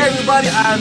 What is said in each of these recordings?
Hey everybody on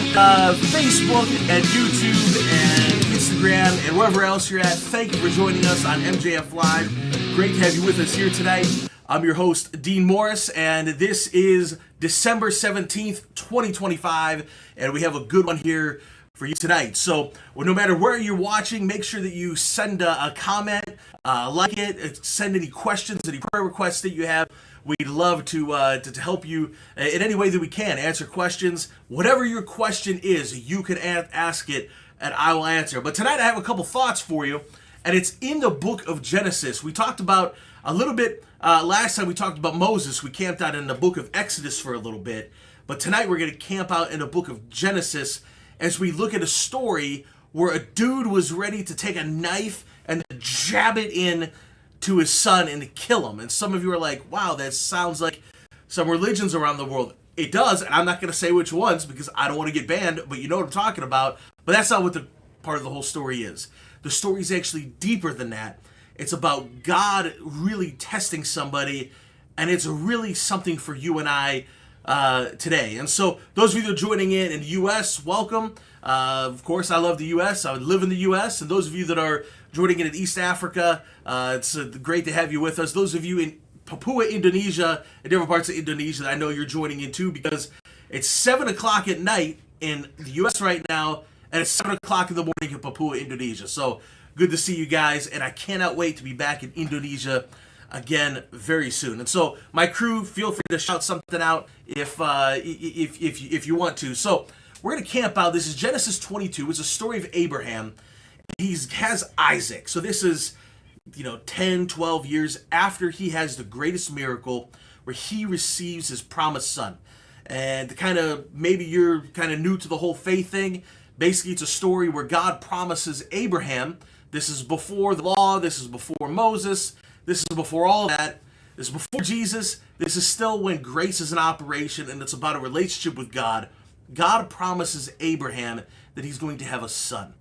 Facebook and YouTube and Instagram and wherever else you're at, thank you for joining us on MJF Live. Great to have you with us here tonight. I'm your host, Dean Morris, and this is December 17th, 2025, and we have a good one here for you tonight. So, no matter where you're watching, make sure that you send a comment, like it, send any questions, any prayer requests that you have. We'd love to help you in any way that we can, answer questions. Whatever your question is, you can ask it, and I will answer. But tonight I have a couple thoughts for you, and it's in the book of Genesis. We talked about a little bit, last time we talked about Moses. We camped out in the book of Exodus for a little bit. But tonight we're going to camp out in the book of Genesis as we look at a story where a dude was ready to take a knife and jab it in to his son and to kill him. And some of you are like, wow, that sounds like some religions around the world. It does, and I'm not going to say which ones because I don't want to get banned, but you know what I'm talking about. But that's not what the part of the whole story is. The story is actually deeper than that. It's about God really testing somebody, and it's really something for you and I today. And so those of you that are joining in the U.S., welcome. Of course, I love the U.S. I would live in the U.S. And those of you that are joining in East Africa, it's great to have you with us. Those of you in Papua, Indonesia, and different parts of Indonesia, I know you're joining in too because it's 7 o'clock at night in the U.S. right now, and it's 7 o'clock in the morning in Papua, Indonesia. So good to see you guys, and I cannot wait to be back in Indonesia again very soon. And so my crew, feel free to shout something out if you want to. So we're going to camp out. This is Genesis 22. It's a story of Abraham. He has Isaac. So this is 10, 12 years after he has the greatest miracle where he receives his promised son. And maybe you're kind of new to the whole faith thing. Basically, it's a story where God promises Abraham. This is before the law. This is before Moses. This is before all that. This is before Jesus. This is still when grace is in operation, and it's about a relationship with God. God promises Abraham that he's going to have a son,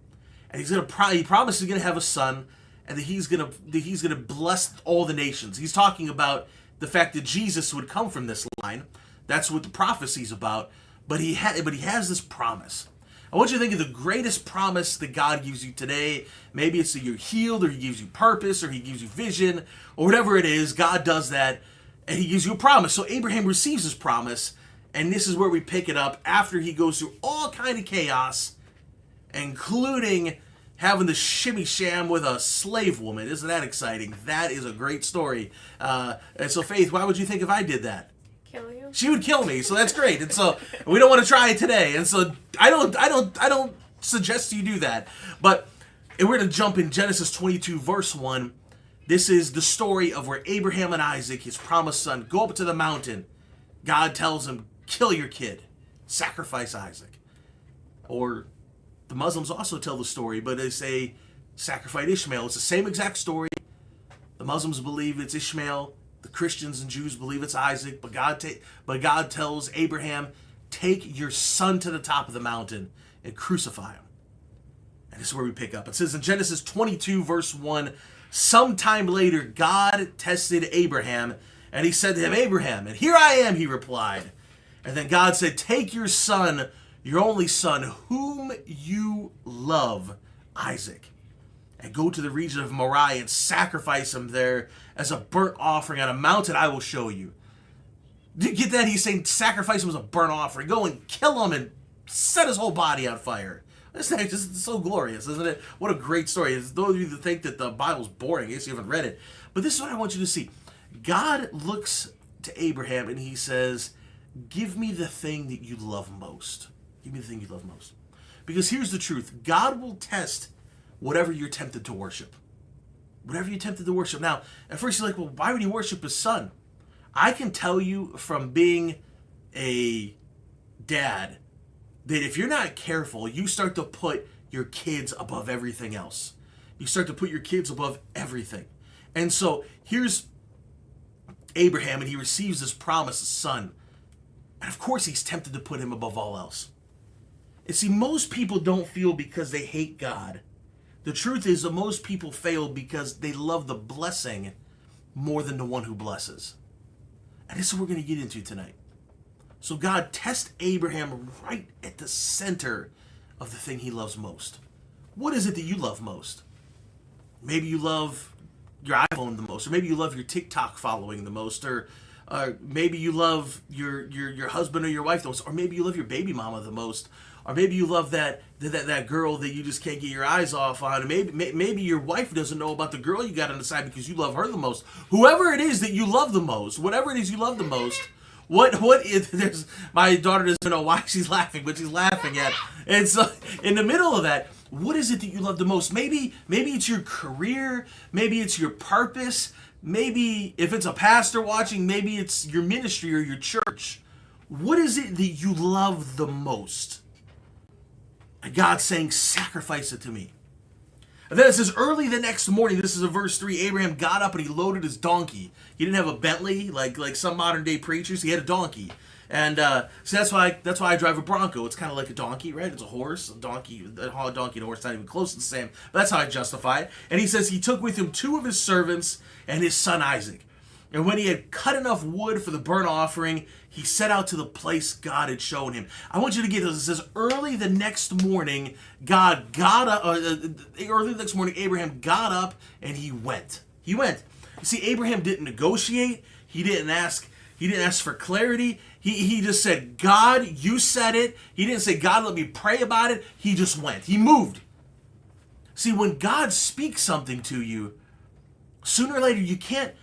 and he promises he's going to have a son, and that he's going to bless all the nations. He's talking about the fact that Jesus would come from this line. That's what the prophecy's about. But he has this promise. I want you to think of the greatest promise that God gives you today. Maybe it's that you're healed, or he gives you purpose, or he gives you vision, or whatever it is. God does that, and he gives you a promise. So Abraham receives his promise, and this is where we pick it up after he goes through all kind of chaos, including having the shimmy sham with a slave woman. Isn't that exciting? That is a great story. And so Faith, why would you think if I did that? Kill you? She would kill me, so that's great. And so we don't want to try it today. And so I don't suggest you do that. But we're going to jump in Genesis 22 verse 1. This is the story of where Abraham and Isaac, his promised son, go up to the mountain. God tells him, kill your kid. Sacrifice Isaac. Or the Muslims also tell the story, but they say sacrifice Ishmael. It's the same exact story. The Muslims believe it's Ishmael. The Christians and Jews believe it's Isaac, but God tells Abraham, take your son to the top of the mountain and crucify him. And this is where we pick up. It says in Genesis 22, verse 1, sometime later, God tested Abraham, and he said to him, Abraham, and here I am, he replied. And then God said, take your son, your only son, whom you love, Isaac, and go to the region of Moriah and sacrifice him there as a burnt offering on a mountain I will show you. Did you get that? He's saying sacrifice him as a burnt offering. Go and kill him and set his whole body on fire. This is just so glorious, isn't it? What a great story. It's those of you that think that the Bible's boring, I guess you haven't read it. But this is what I want you to see. God looks to Abraham and he says, give me the thing that you love most. Give me the thing you love most. Because here's the truth. God will test whatever you're tempted to worship. Whatever you're tempted to worship. Now, at first you're like, well, why would he worship his son? I can tell you from being a dad that if you're not careful, you start to put your kids above everything else. You start to put your kids above everything. And so here's Abraham, and he receives this promised son. And of course he's tempted to put him above all else. And see, most people don't feel because they hate God. The truth is that most people fail because they love the blessing more than the one who blesses. And this is what we're going to get into tonight. So God tests Abraham right at the center of the thing he loves most. What is it that you love most? Maybe you love your iPhone the most, or maybe you love your TikTok following the most, or maybe you love your husband or your wife the most, or maybe you love your baby mama the most, or maybe you love that girl that you just can't get your eyes off on. Maybe your wife doesn't know about the girl you got on the side because you love her the most. Whoever it is that you love the most, whatever it is you love the most, what is there's my daughter doesn't know why she's laughing, but she's laughing at. And so in the middle of that, what is it that you love the most? Maybe it's your career, maybe it's your purpose, maybe if it's a pastor watching, maybe it's your ministry or your church. What is it that you love the most? And God's saying, sacrifice it to me. And then it says, early the next morning, this is in verse 3, Abraham got up and he loaded his donkey. He didn't have a Bentley like some modern day preachers. He had a donkey. And so that's why I drive a Bronco. It's kind of like a donkey, right? It's a horse, a donkey and a horse, not even close to the same. But that's how I justify it. And he says he took with him 2 of his servants and his son Isaac. And when he had cut enough wood for the burnt offering, he set out to the place God had shown him. I want you to get this. It says, early the next morning, Abraham got up and he went. He went. You see, Abraham didn't negotiate. He didn't ask for clarity. He just said, God, you said it. He didn't say, God, let me pray about it. He just went. He moved. See, when God speaks something to you, sooner or later you can't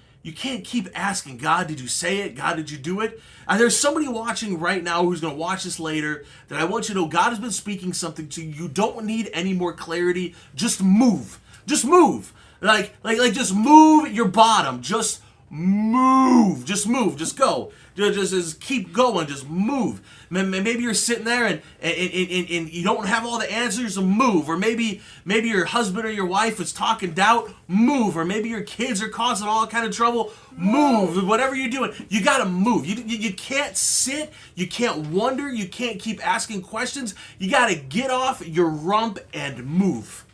keep asking, God, did you say it? God, did you do it? And there's somebody watching right now who's going to watch this later that I want you to know God has been speaking something to you. You don't need any more clarity. Just move. Just move. Like just move your bottom. Just move. Just move. Just go. Just keep going. Just move. Maybe you're sitting there and you don't have all the answers, so move. Or maybe your husband or your wife is talking doubt, move. Or maybe your kids are causing all kind of trouble, move. Whatever you're doing, you got to move. You can't sit. You can't wonder. You can't keep asking questions. You got to get off your rump and move.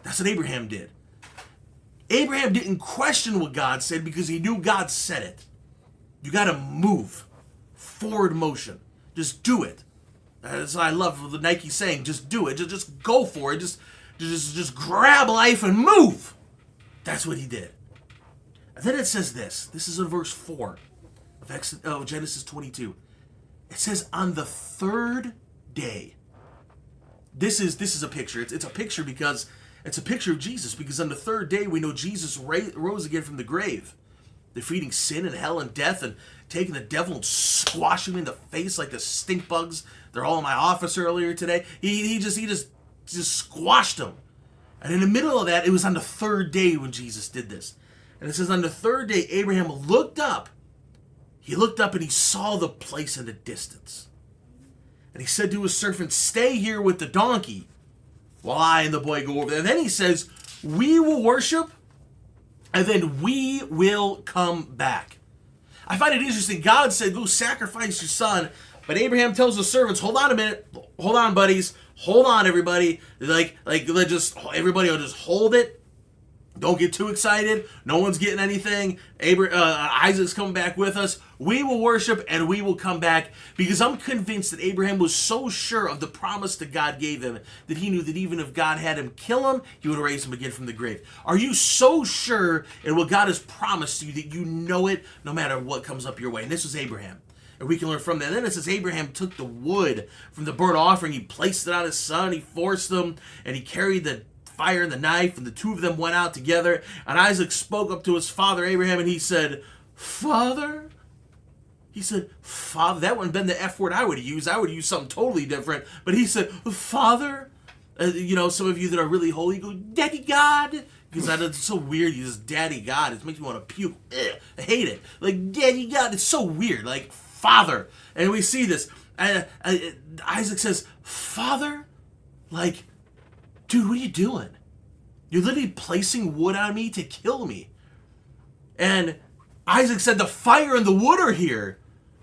That's what Abraham did. Abraham didn't question what God said because he knew God said it. You got to move. Forward motion. Just do it. That's what I love the Nike saying. Just do it. Just go for it. Just grab life and move. That's what he did. And then it says this. This is in verse 4 of Genesis 22. It says, on the 3rd day. This is a picture. It's a picture because it's a picture of Jesus. Because on the 3rd day, we know Jesus rose again from the grave, defeating sin and hell and death and taking the devil and squashing him in the face like the stink bugs. They're all in my office earlier today. He just squashed them. And in the middle of that, it was on the 3rd day when Jesus did this. And it says on the 3rd day, Abraham looked up. He looked up and he saw the place in the distance. And he said to his servant, stay here with the donkey while I and the boy go over there. And then he says, we will worship and then we will come back. I find it interesting. God said, go sacrifice your son. But Abraham tells the servants, hold on a minute. Hold on, buddies. Hold on, everybody. Everybody will just hold it. Don't get too excited. No one's getting anything. Isaac's coming back with us. We will worship and we will come back, because I'm convinced that Abraham was so sure of the promise that God gave him that he knew that even if God had him kill him, he would raise him again from the grave. Are you so sure in what God has promised you that you know it no matter what comes up your way? And this was Abraham. And we can learn from that. And then it says Abraham took the wood from the burnt offering. He placed it on his son. He forced him and he carried the fire and the knife, and the two of them went out together. And Isaac spoke up to his father Abraham, and he said, Father? He said, Father. That wouldn't have been the F word I would use. I would use something totally different. But he said, Father? Some of you that are really holy go, Daddy God? Because it's so weird. You just Daddy God. It makes me want to puke. Ugh, I hate it. Like, Daddy God. It's so weird. Like, Father. And we see this. Isaac says, Father? Like, dude, what are you doing? You're literally placing wood on me to kill me. And Isaac said, the fire and the wood are here,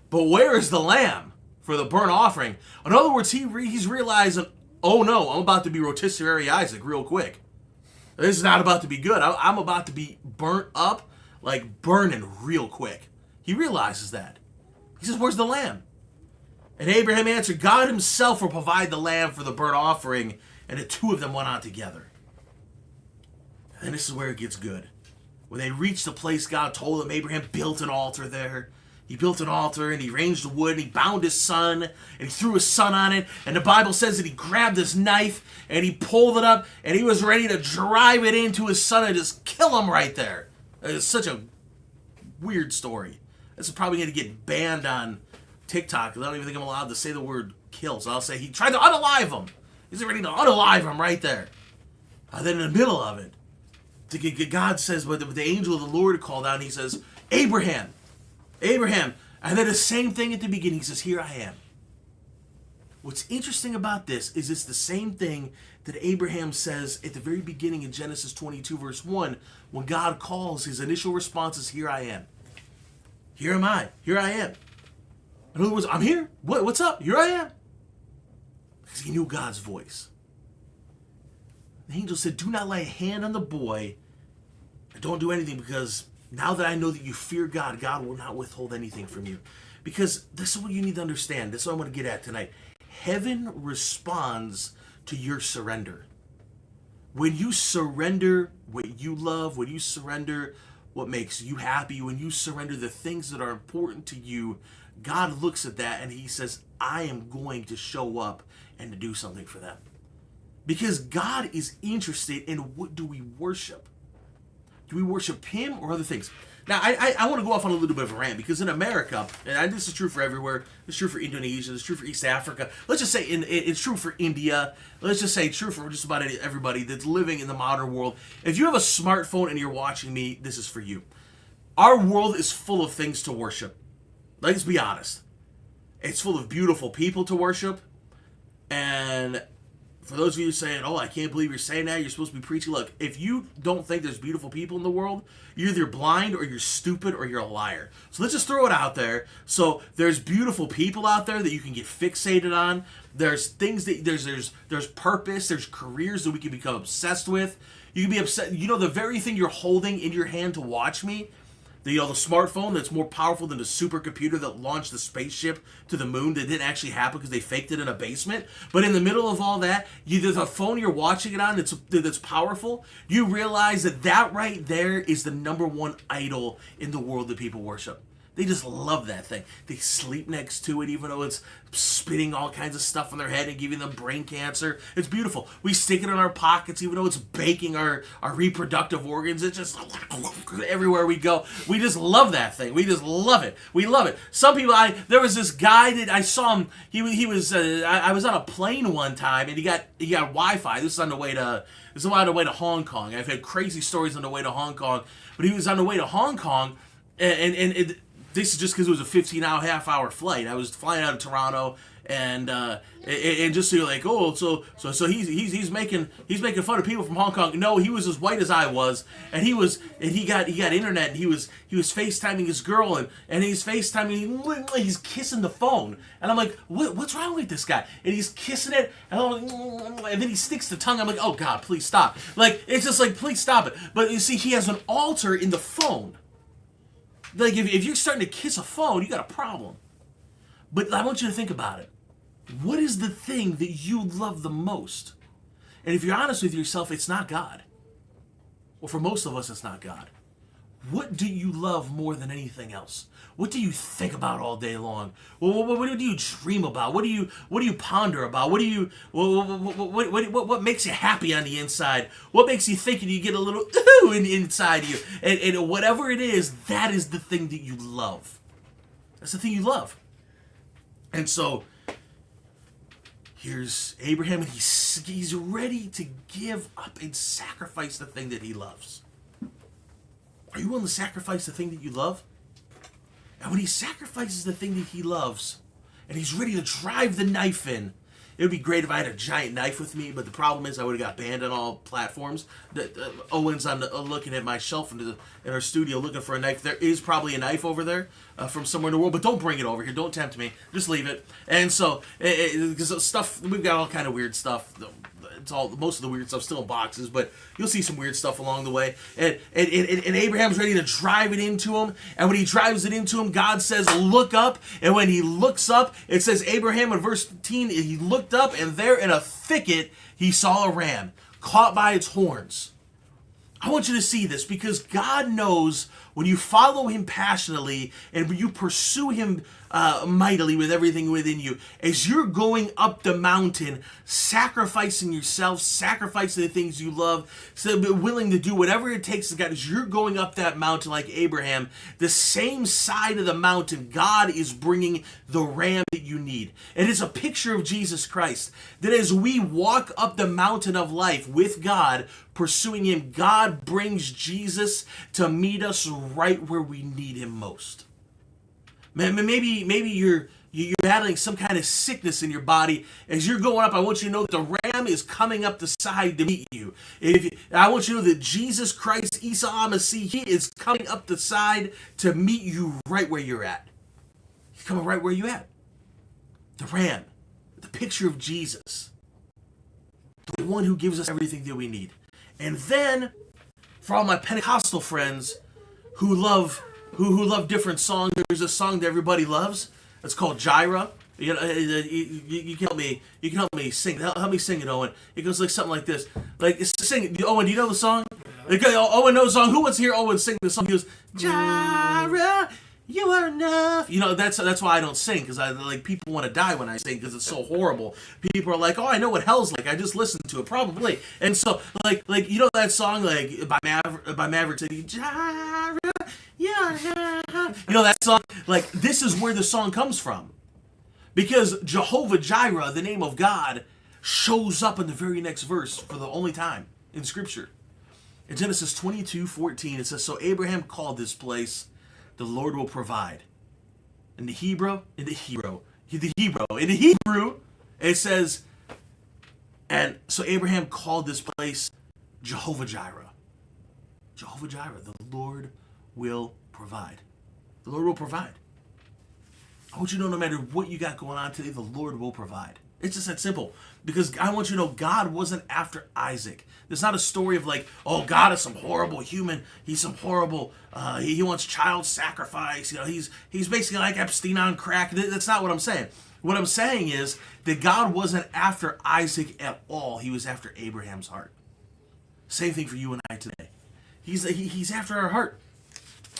but where is the lamb for the burnt offering? In other words, he's realizing, oh no, I'm about to be rotisserie Isaac real quick. This is not about to be good. I'm about to be burnt up, like burning real quick. He realizes that. He says, where's the lamb? And Abraham answered, God himself will provide the lamb for the burnt offering. And the two of them went on together. And this is where it gets good. When they reached the place God told them, Abraham built an altar there. He built an altar and he arranged the wood and he bound his son and he threw his son on it. And the Bible says that he grabbed his knife and he pulled it up and he was ready to drive it into his son and just kill him right there. It's such a weird story. This is probably going to get banned on TikTok. I don't even think I'm allowed to say the word kill. So I'll say he tried to unalive him. He's ready to unalive him right there. Then in the middle of it, God says, but the angel of the Lord called out and he says, Abraham. Abraham. And then the same thing at the beginning. He says, here I am. What's interesting about this is it's the same thing that Abraham says at the very beginning in Genesis 22 verse 1. When God calls, his initial response is, here I am. Here am I. Here I am. In other words, I'm here. What's up? Here I am. Because he knew God's voice. The angel said, do not lay a hand on the boy. And don't do anything, because now that I know that you fear God, God will not withhold anything from you. Because this is what you need to understand. This is what I'm going to get at tonight. Heaven responds to your surrender. When you surrender what you love, when you surrender what makes you happy, when you surrender the things that are important to you, God looks at that and he says, I am going to show up and to do something for them. Because God is interested in what do we worship. Do we worship him or other things? Now, I want to go off on a little bit of a rant, because in America, and this is true for everywhere, it's true for Indonesia, it's true for East Africa, let's just say it's true for India, let's just say it's true for just about everybody that's living in the modern world. If you have a smartphone and you're watching me, this is for you. Our world is full of things to worship. Let's be honest. It's full of beautiful people to worship, and for those of you saying, oh, I can't believe you're saying that, you're supposed to be preaching. Look, if you don't think there's beautiful people in the world, you're either blind or you're stupid or you're a liar. So let's just throw it out there. So there's beautiful people out there that you can get fixated on. There's things that, there's purpose, there's careers that we can become obsessed with. You can be upset. You know, the very thing you're holding in your hand to watch me, the smartphone that's more powerful than the supercomputer that launched the spaceship to the moon that didn't actually happen because they faked it in a basement. But in the middle of all that, there's a phone you're watching it on that's powerful. You realize that right there is the number one idol in the world that people worship. They just love that thing. They sleep next to it, even though it's spitting all kinds of stuff on their head and giving them brain cancer. It's beautiful. We stick it in our pockets, even though it's baking our reproductive organs. It's just everywhere we go. We just love that thing. We just love it. We love it. Some people, there was this guy that I saw him. He was. I was on a plane one time, and he got Wi-Fi. This is on the way to Hong Kong. I've had crazy stories on the way to Hong Kong, but he was on the way to Hong Kong, and this is just because it was a 15-half-hour flight. I was flying out of Toronto, and just so you're like, oh, so he's making fun of people from Hong Kong. No, he was as white as I was, and he got internet, and he was FaceTiming his girl, and he's FaceTiming, he's kissing the phone, and I'm like, what's wrong with this guy? And he's kissing it, and then he sticks the tongue. I'm like, oh God, please stop! Like, it's just like, please stop it. But you see, he has an altar in the phone. Like, if you're starting to kiss a phone, you got a problem. But I want you to think about it. What is the thing that you love the most? And if you're honest with yourself, it's not God. Well, for most of us, it's not God. What do you love more than anything else? What do you think about all day long? What do you dream about? What do you ponder about? What makes you happy on the inside? What makes you think you get a little ooh inside you? And whatever it is, that is the thing that you love. That's the thing you love. And so here's Abraham, and he's ready to give up and sacrifice the thing that he loves. Are you willing to sacrifice the thing that you love? And when he sacrifices the thing that he loves, and he's ready to drive the knife in, it would be great if I had a giant knife with me, but the problem is I would have got banned on all platforms. Owen's looking at my shelf in our studio looking for a knife. There is probably a knife over there from somewhere in the world, but don't bring it over here. Don't tempt me. Just leave it. And so, because stuff, we've got all kind of weird stuff. it's all, most of the weird stuff still in boxes, but you'll see some weird stuff along the way. And Abraham's ready to drive it into him. And when he drives it into him, God says, look up. And when he looks up, it says Abraham in verse 15, he looked up, and there in a thicket he saw a ram caught by its horns. I want you to see this, because God knows when you follow him passionately and when you pursue him mightily with everything within you, as you're going up the mountain, sacrificing yourself, sacrificing the things you love, so willing to do whatever it takes to God, as you're going up that mountain like Abraham, the same side of the mountain, God is bringing the ram that you need. It is a picture of Jesus Christ, that as we walk up the mountain of life with God, pursuing him, God brings Jesus to meet us right where we need him most. Maybe you're battling some kind of sickness in your body. As you're going up, I want you to know that the ram is coming up the side to meet you. I want you to know that Jesus Christ, Isa HaMashiach, he is coming up the side to meet you right where you're at. He's coming right where you're at. The ram, the picture of Jesus, the one who gives us everything that we need. And then, for all my Pentecostal friends who love different songs, there's a song that everybody loves. It's called Jireh. You can help me. You can help me sing. Help me sing it, Owen. It goes like something like this. Like, sing it. Owen, do you know the song? Owen knows the song. Who wants to hear Owen sing the song? He goes, Jireh, you are enough. You know, that's why I don't sing, because people want to die when I sing, because it's so horrible. People are like, oh, I know what hell's like. I just listened to it, probably. And so, like you know that song, like by Maverick City, Jireh, yeah. You know that song? Like, this is where the song comes from, because Jehovah Jireh, the name of God, shows up in the very next verse for the only time in Scripture. In Genesis 22:14, it says, so Abraham called this place, the Lord will provide. In the Hebrew, it says, and so Abraham called this place Jehovah Jireh. Jehovah Jireh, the Lord will provide. The Lord will provide. I want you to know, no matter what you got going on today, the Lord will provide. It's just that simple. Because I want you to know, God wasn't after Isaac. There's not a story of like, oh, God is some horrible human. He's some horrible, he wants child sacrifice. You know, he's basically like Epstein on crack. That's not what I'm saying. What I'm saying is that God wasn't after Isaac at all. He was after Abraham's heart. Same thing for you and I today. He's after our heart.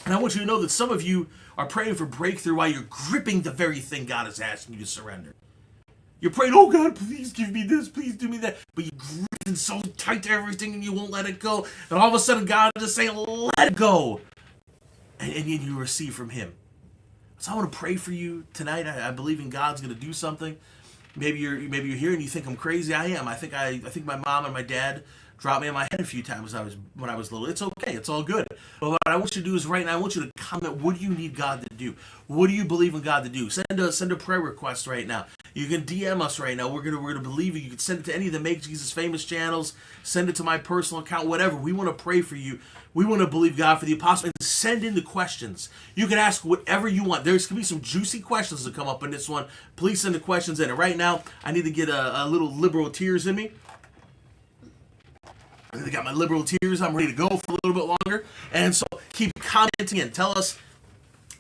And I want you to know that some of you are praying for breakthrough while you're gripping the very thing God is asking you to surrender. You're praying, oh God, please give me this, please do me that. But you're gripping so tight to everything and you won't let it go. And all of a sudden God is just saying, let it go. And you receive from him. So I want to pray for you tonight. I believe in God's going to do something. Maybe you're here and you think I'm crazy. I am. I think my mom and my dad dropped me on my head a few times when I was little. It's okay. It's all good. But what I want you to do is right now, I want you to comment, what do you need God to do? What do you believe in God to do? Send a prayer request right now. You can DM us right now. We're gonna believe you. You can send it to any of the Make Jesus Famous channels. Send it to my personal account, whatever. We want to pray for you. We want to believe God for the apostle. And send in the questions. You can ask whatever you want. There's going to be some juicy questions that come up in this one. Please send the questions in. And right now, I need to get a little liberal tears in me. I got my liberal tears. I'm ready to go for a little bit longer. And so keep commenting and tell us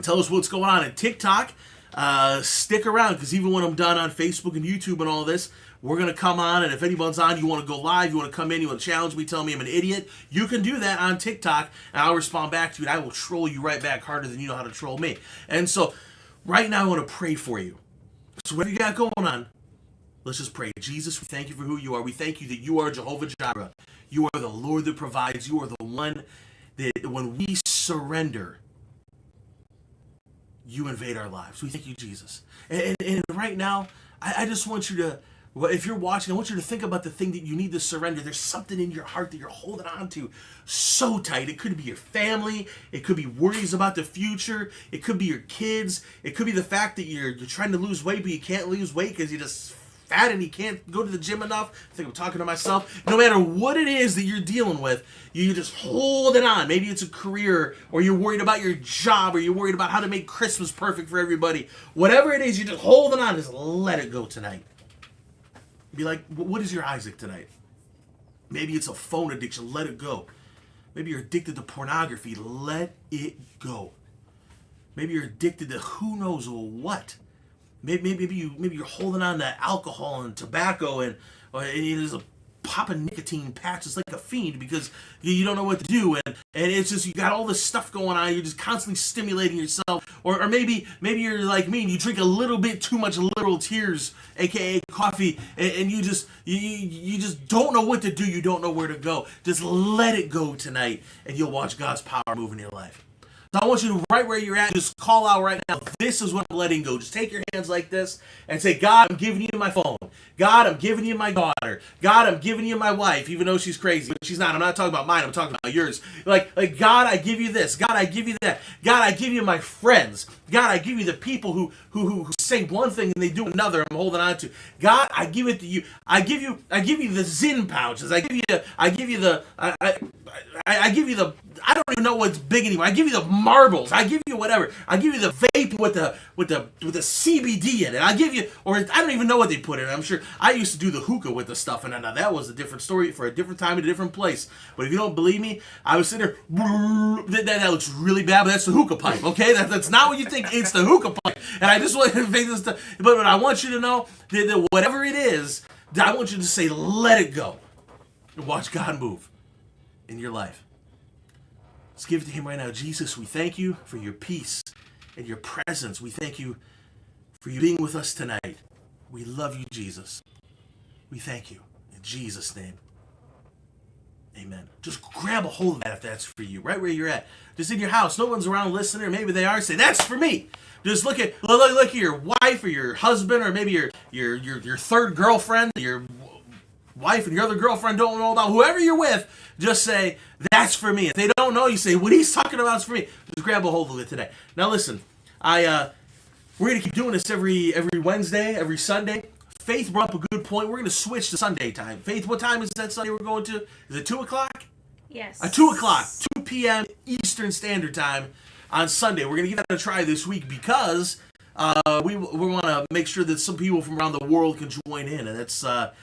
what's going on in TikTok. Stick around, because even when I'm done on Facebook and YouTube and all this, we're going to come on, and if anyone's on, you want to go live, you want to come in, you want to challenge me, tell me I'm an idiot, you can do that on TikTok, and I'll respond back to you, and I will troll you right back harder than you know how to troll me. And so, right now I want to pray for you. So whatever you got going on, let's just pray. Jesus, we thank you for who you are. We thank you that you are Jehovah Jireh. You are the Lord that provides. You are the one that when we surrender, you invade our lives. We thank you, Jesus. And right now, I just want you to, if you're watching, I want you to think about the thing that you need to surrender. There's something in your heart that you're holding on to so tight. It could be your family. It could be worries about the future. It could be your kids. It could be the fact that you're trying to lose weight, but you can't lose weight because you just fat and you can't go to the gym enough. I think I'm talking to myself. No matter what it is that you're dealing with, you just hold it on. Maybe it's a career, or you're worried about your job, or you're worried about how to make Christmas perfect for everybody. Whatever it is, you just hold it on. Just let it go tonight. Be like, what is your Isaac tonight? Maybe it's a phone addiction. Let it go. Maybe you're addicted to pornography. Let it go. Maybe you're addicted to who knows what. Maybe you're holding on to alcohol and tobacco and there's a pop a nicotine patch. It's like a fiend because you don't know what to do, and it's just you got all this stuff going on. You're just constantly stimulating yourself, or maybe you're like me and you drink a little bit too much literal tears, aka coffee, and you just don't know what to do. You don't know where to go. Just let it go tonight, and you'll watch God's power move in your life. So I want you to, right where you're at, just call out right now, this is what I'm letting go. Just take your hands like this and say, God, I'm giving you my phone. God, I'm giving you my daughter. God, I'm giving you my wife, even though she's crazy. But she's not. I'm not talking about mine. I'm talking about yours. Like God, I give you this. God, I give you that. God, I give you my friends. God, I give you the people who say one thing and they do another. I'm holding on to. God, I give it to you. I give you the Zyn pouches. I give you the I give you the I don't even know what's big anymore. I give you the marbles. I give you whatever. I give you the vape with the CBD in it. I give you, or I don't even know what they put in it. I'm sure I used to do the hookah with the stuff, and now that was a different story for a different time and a different place. But if you don't believe me, I was sitting there. That looks really bad, but that's the hookah pipe. Okay, that's not what you think. It's the hookah pipe, and I just want to make this stuff. But I want you to know that whatever it is, I want you to say, let it go, and watch God move in your life. Let's give it to him right now. Jesus, we thank you for your peace and your presence. We thank you for you being with us tonight. We love you, Jesus. We thank you. In Jesus' name. Amen. Just grab a hold of that if that's for you, right where you're at. Just in your house. No one's around listening, or maybe they are. Say, that's for me. Just look at your wife or your husband, or maybe your third girlfriend, your wife and your other girlfriend don't know about, whoever you're with, just say, that's for me. If they don't know, you say, what he's talking about is for me. Just grab a hold of it today. Now listen, we're going to keep doing this every Wednesday, every Sunday. Faith brought up a good point. We're going to switch to Sunday time. Faith, what time is that Sunday we're going to? Is it 2 o'clock? Yes. 2 o'clock, 2 p.m. Eastern Standard Time on Sunday. We're going to give that a try this week because we want to make sure that some people from around the world can join in, and that's that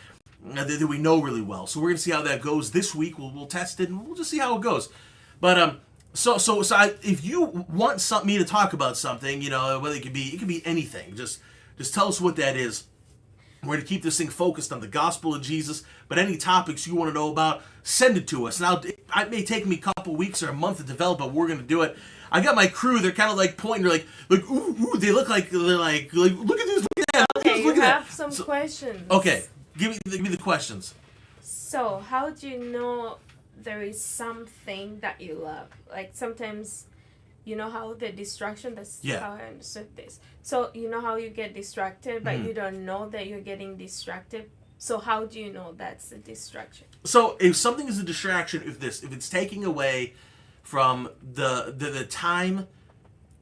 we know really well. So we're going to see how that goes this week. We'll test it, and we'll just see how it goes. But so if you want me to talk about something, whether it could be anything, just tell us what that is. We're going to keep this thing focused on the gospel of Jesus, but any topics you want to know about, send it to us. Now, it may take me a couple weeks or a month to develop, but we're going to do it. I got my crew, they're kind of like pointing, they're like, ooh, they look like, look at this, look at that. Okay, look you at have some so, questions. Okay, give me the questions. So, how do you know there is something that you love? Like, sometimes, you know how the distraction, that's how I understood this. So, you know how you get distracted, but you don't know that you're getting distracted? So, how do you know that's a distraction? So, if something is a distraction, if it's taking away from the time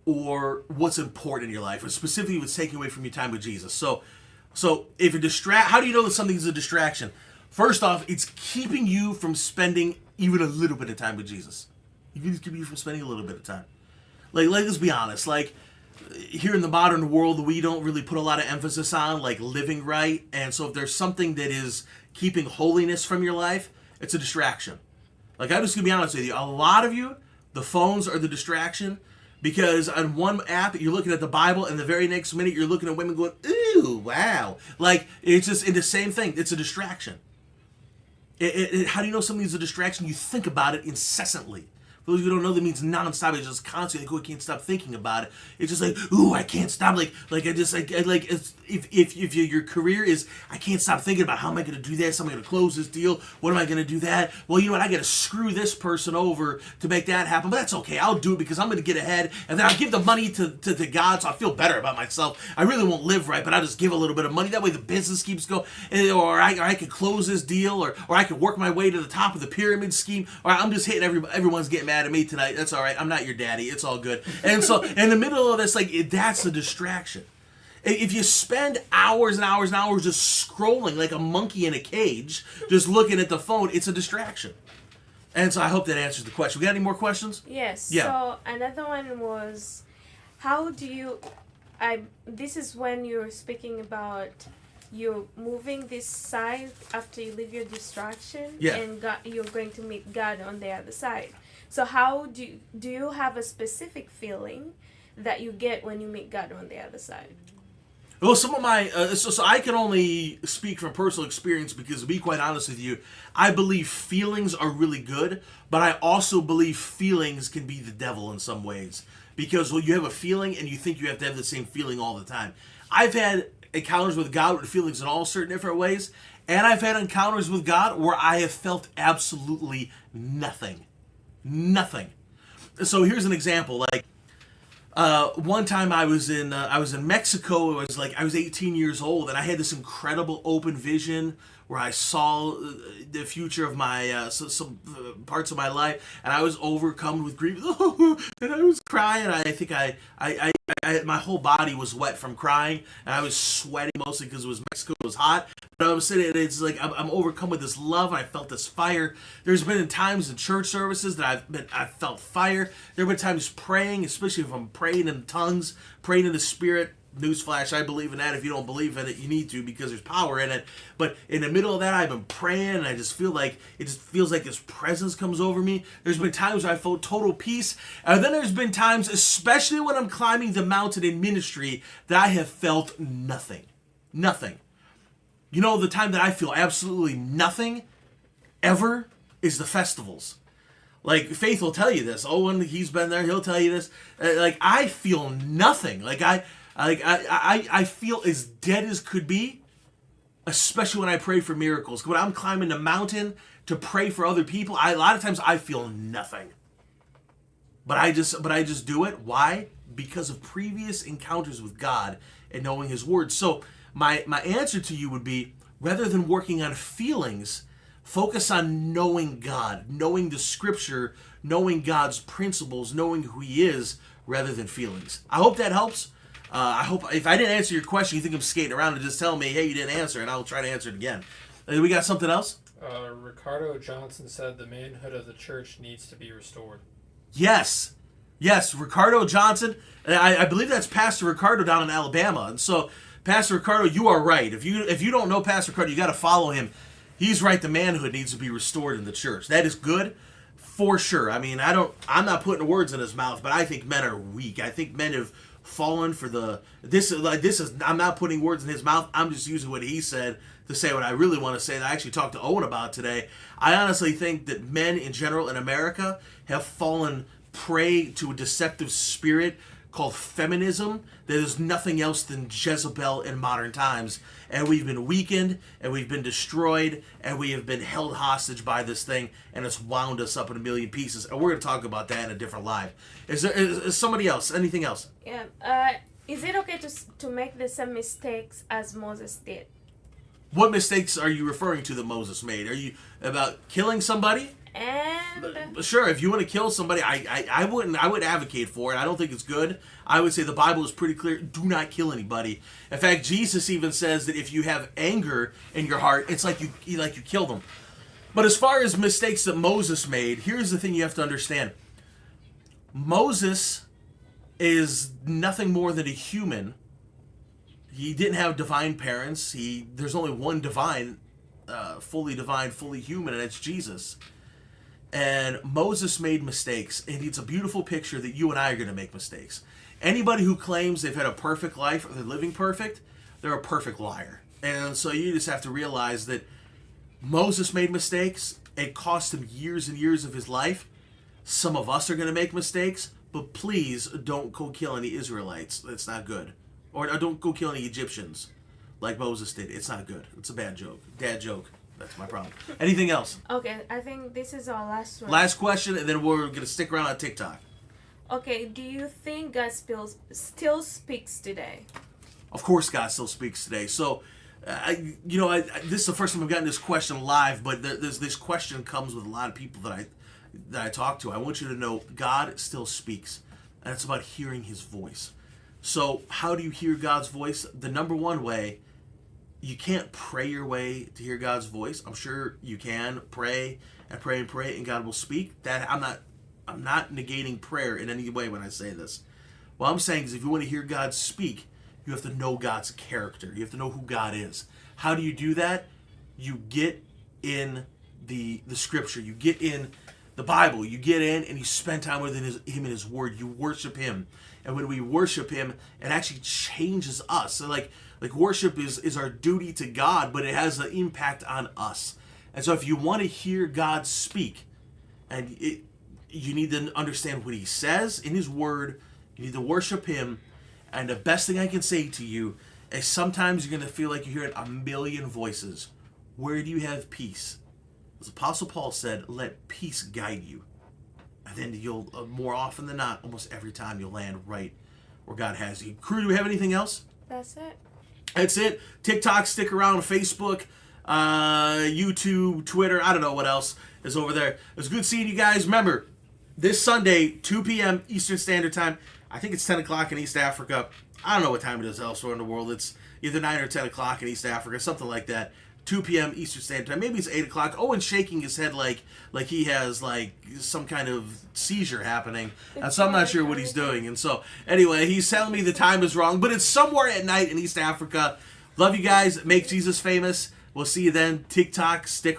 or what's important in your life, or specifically what's taking away from your time with Jesus. So if how do you know that something is a distraction? First off, it's keeping you from spending even a little bit of time with Jesus. Even keeping you from spending a little bit of time. Like let's be honest. Like here in the modern world, we don't really put a lot of emphasis on like living right, and so if there's something that is keeping holiness from your life, it's a distraction. Like, I'm just going to be honest with you. A lot of you, the phones are the distraction because on one app, you're looking at the Bible and the very next minute, you're looking at women going, ooh, wow. Like, it's just the same thing. It's a distraction. How do you know something's a distraction? You think about it incessantly. For those of you who don't know, that means nonstop. It's just constantly like, oh, I can't stop thinking about it. It's just like, ooh, I can't stop. If your career is, I can't stop thinking about how am I going to do this? How am I going to close this deal? What am I going to do that? Well, you know what? I got to screw this person over to make that happen. But that's okay. I'll do it because I'm going to get ahead, and then I'll give the money to God, so I feel better about myself. I really won't live right, but I'll just give a little bit of money. That way, the business keeps going, or I could close this deal, or I could work my way to the top of the pyramid scheme, or I'm just hitting everyone's getting mad at me tonight. That's all right. I'm not your daddy. It's all good. And so in the middle of this, that's a distraction. If you spend hours and hours and hours just scrolling like a monkey in a cage, just looking at the phone, it's a distraction. And so I hope that answers the question. We got any more questions? Yes. Yeah. So another one was, how do you, this is when you're speaking about you're moving this side after you leave your distraction, Yeah. and God, you're going to meet God on the other side. So how do you have a specific feeling that you get when you meet God on the other side? Well, some of my so I can only speak from personal experience because, to be quite honest with you, I believe feelings are really good, but I also believe feelings can be the devil in some ways, because you have a feeling and you think you have to have the same feeling all the time. I've had encounters with God with feelings in all certain different ways, and I've had encounters with God where I have felt absolutely nothing. So here's an example. Like one time I was in Mexico. I was 18 years old, and I had this incredible open vision where I saw the future of my some parts of my life, and I was overcome with grief, and I was crying. I think I my whole body was wet from crying, and I was sweating mostly because it was Mexico. It was hot. But I was sitting, it's like I'm overcome with this love, and I felt this fire. There's been times in church services that I felt fire. There have been times praying, especially if I'm praying in tongues, praying in the Spirit. Newsflash, I believe in that. If you don't believe in it, you need to, because there's power in it. But in the middle of that, I've been praying, and I just feel like it just feels like this presence comes over me. There's been times where I felt total peace, and then there's been times, especially when I'm climbing the mountain in ministry, that I have felt nothing. You know, the time that I feel absolutely nothing ever is the festivals. Like, Faith will tell you this. Owen, he's been there, he'll tell you this. Like, I feel nothing. I feel as dead as could be, especially when I pray for miracles. When I'm climbing the mountain to pray for other people, a lot of times I feel nothing. But I just do it. Why? Because of previous encounters with God and knowing His Word. So my answer to you would be, rather than working on feelings, focus on knowing God, knowing the Scripture, knowing God's principles, knowing who He is, rather than feelings. I hope that helps. I hope if I didn't answer your question, you think I'm skating around, and just tell me, hey, you didn't answer, and I'll try to answer it again. We got something else? Ricardo Johnson said the manhood of the church needs to be restored. Yes, Ricardo Johnson. I believe that's Pastor Ricardo down in Alabama. And so, Pastor Ricardo, you are right. If you don't know Pastor Ricardo, you got to follow him. He's right. The manhood needs to be restored in the church. That is good, for sure. I mean, I'm not putting words in his mouth, but I think men are weak. I think men have fallen for this is. I'm not putting words in his mouth. I'm just using what he said to say what I really want to say, that I actually talked to Owen about today. I honestly think that men in general in America have fallen prey to a deceptive spirit called feminism that is nothing else than Jezebel in modern times. And we've been weakened, and we've been destroyed, and we have been held hostage by this thing, and it's wound us up in a million pieces. And we're going to talk about that in a different live. Is somebody else? Anything else? Yeah. Is it okay to make the same mistakes as Moses did? What mistakes are you referring to that Moses made? Are you about killing somebody? And Sure, if you want to kill somebody, I would advocate for it. I don't think it's good. I would say the Bible is pretty clear. Do not kill anybody. In fact, Jesus even says that if you have anger in your heart, it's like you kill them. But as far as mistakes that Moses made, here's the thing you have to understand. Moses is nothing more than a human. He didn't have divine parents. There's only one divine, fully human, and it's Jesus. And Moses made mistakes, and it's a beautiful picture that you and I are going to make mistakes. Anybody who claims they've had a perfect life or they're living perfect, they're a perfect liar. And so you just have to realize that Moses made mistakes. It cost him years and years of his life. Some of us are going to make mistakes, but please don't go kill any Israelites. It's not good. Or don't go kill any Egyptians like Moses did. It's not good. It's a bad joke. Dad joke. That's my problem. Anything else? Okay, I think this is our last one. Last question, and then we're going to stick around on TikTok. Okay, do you think God still speaks today? Of course God still speaks today. So, this is the first time I've gotten this question live, but this question comes with a lot of people that I talk to. I want you to know God still speaks, and it's about hearing His voice. So, how do you hear God's voice? The number one way, you can't pray your way to hear God's voice. I'm sure you can pray, and God will speak. That I'm not negating prayer in any way when I say this. What I'm saying is, if you want to hear God speak, you have to know God's character. You have to know who God is. How do you do that? You get in the scripture. You get in the Bible. You get in and you spend time with him and his word. You worship him. And when we worship him, it actually changes us. So like worship is our duty to God, but it has an impact on us. And so if you want to hear God speak, and you need to understand what he says in his word, you need to worship him. And the best thing I can say to you is sometimes you're going to feel like you're hearing a million voices. Where do you have peace? As Apostle Paul said, let peace guide you. And then you'll, more often than not, almost every time you'll land right where God has you. Crew, do we have anything else? That's it. That's it. TikTok, stick around. Facebook, YouTube, Twitter, I don't know what else is over there. It was good seeing you guys. Remember, this Sunday, 2 p.m. Eastern Standard Time. I think it's 10 o'clock in East Africa. I don't know what time it is elsewhere in the world. It's either 9 or 10 o'clock in East Africa, something like that. 2 p.m. Eastern Standard Time. Maybe it's 8 o'clock. Owen's shaking his head like he has like some kind of seizure happening. And so I'm not sure what he's doing. And so anyway, he's telling me the time is wrong, but it's somewhere at night in East Africa. Love you guys. Make Jesus famous. We'll see you then. TikTok, stick around.